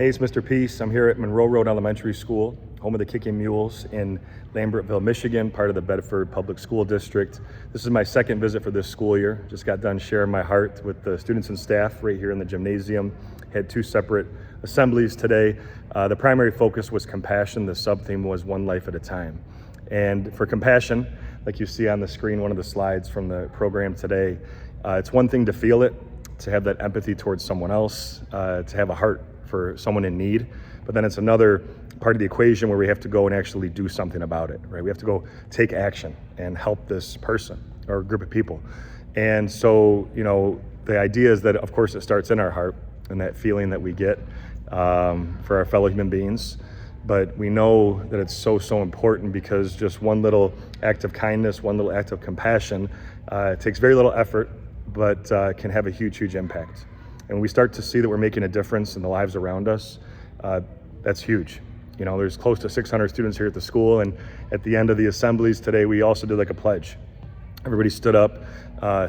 Hey, it's Mr. Peace. I'm here at Monroe Road Elementary School, home of the Kicking Mules in Lambertville, Michigan, part of the Bedford Public School District. This is my second visit for this school year. Just got done sharing my heart with the students and staff right here in the gymnasium. Had two separate assemblies today. The primary focus was compassion. The sub-theme was one life at a time. And for compassion, like you see on the screen, one of the slides from the program today, it's one thing to feel it, to have that empathy towards someone else, to have a heart for someone in need, but then it's another part of the equation where we have to go and actually do something about it, right? We have to go take action and help this person or group of people. And so, the idea is that, of course, it starts in our heart and that feeling that we get for our fellow human beings. But we know that it's so important because just one little act of kindness, one little act of compassion, takes very little effort, but can have a huge impact. And when we start to see that we're making a difference in the lives around us, that's huge. There's close to 600 students here at the school, and at the end of the assemblies today, we also did like a pledge. Everybody stood up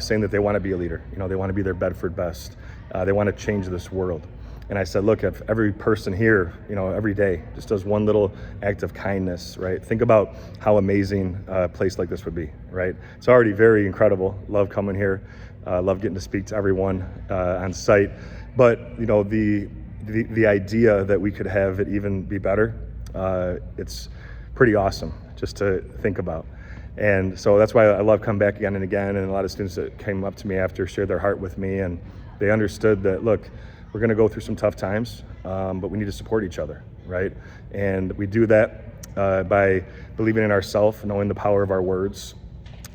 saying that they want to be a leader. They want to be their Bedford best. They want to change this world. And I said, look, if every person here, every day just does one little act of kindness, right? Think about how amazing a place like this would be, right? It's already very incredible. Love coming here. Love getting to speak to everyone on site. But, the idea that we could have it even be better, it's pretty awesome just to think about. And so that's why I love coming back again and again. And a lot of students that came up to me after shared their heart with me, and they understood that, look, we're going to go through some tough times, but we need to support each other, right? And we do that by believing in ourselves, knowing the power of our words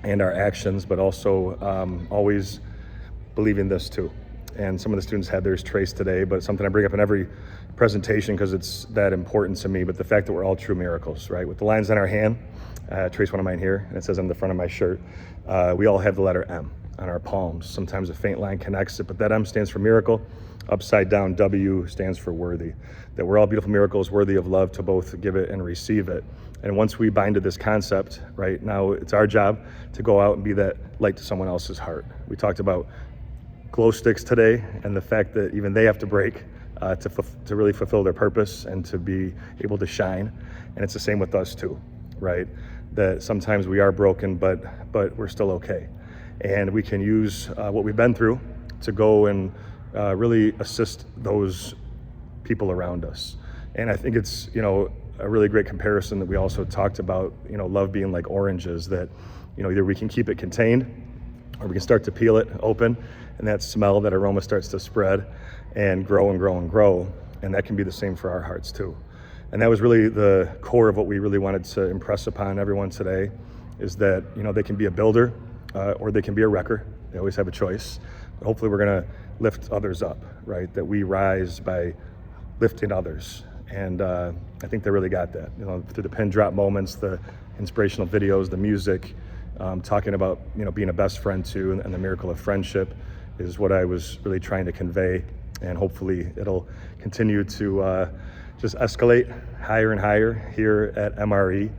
and our actions, but also always believing this too. And some of the students had theirs traced today, but something I bring up in every presentation because it's that important to me, but the fact that we're all true miracles, right? With the lines on our hand, trace one of mine here, and it says on the front of my shirt, we all have the letter M on our palms. Sometimes a faint line connects it, but that M stands for miracle. Upside down, W stands for worthy. That we're all beautiful miracles, worthy of love to both give it and receive it. And once we bind to this concept, right, now it's our job to go out and be that light to someone else's heart. We talked about glow sticks today and the fact that even they have to break to really fulfill their purpose and to be able to shine. And it's the same with us too, right? That sometimes we are broken, but we're still okay. And we can use what we've been through to go and really assist those people around us. And I think it's, a really great comparison that we also talked about, love being like oranges, that, either we can keep it contained or we can start to peel it open, and that smell, that aroma starts to spread and grow and grow and grow. And that can be the same for our hearts too. And that was really the core of what we really wanted to impress upon everyone today, is that, they can be a builder or they can be a wrecker. They always have a choice. Hopefully we're gonna lift others up, right? That we rise by lifting others. And I think they really got that, through the pin drop moments, the inspirational videos, the music, talking about, being a best friend too, and the miracle of friendship is what I was really trying to convey. And hopefully it'll continue to just escalate higher and higher here at MRE.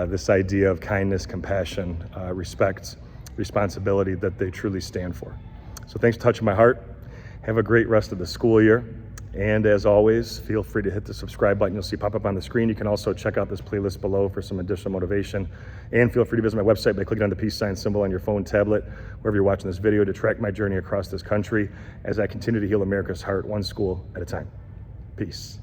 This idea of kindness, compassion, respect, responsibility that they truly stand for. So thanks for touching my heart. Have a great rest of the school year. And as always, feel free to hit the subscribe button you'll see pop up on the screen. You can also check out this playlist below for some additional motivation. And feel free to visit my website by clicking on the peace sign symbol on your phone, tablet, wherever you're watching this video, to track my journey across this country as I continue to heal America's heart, one school at a time. Peace.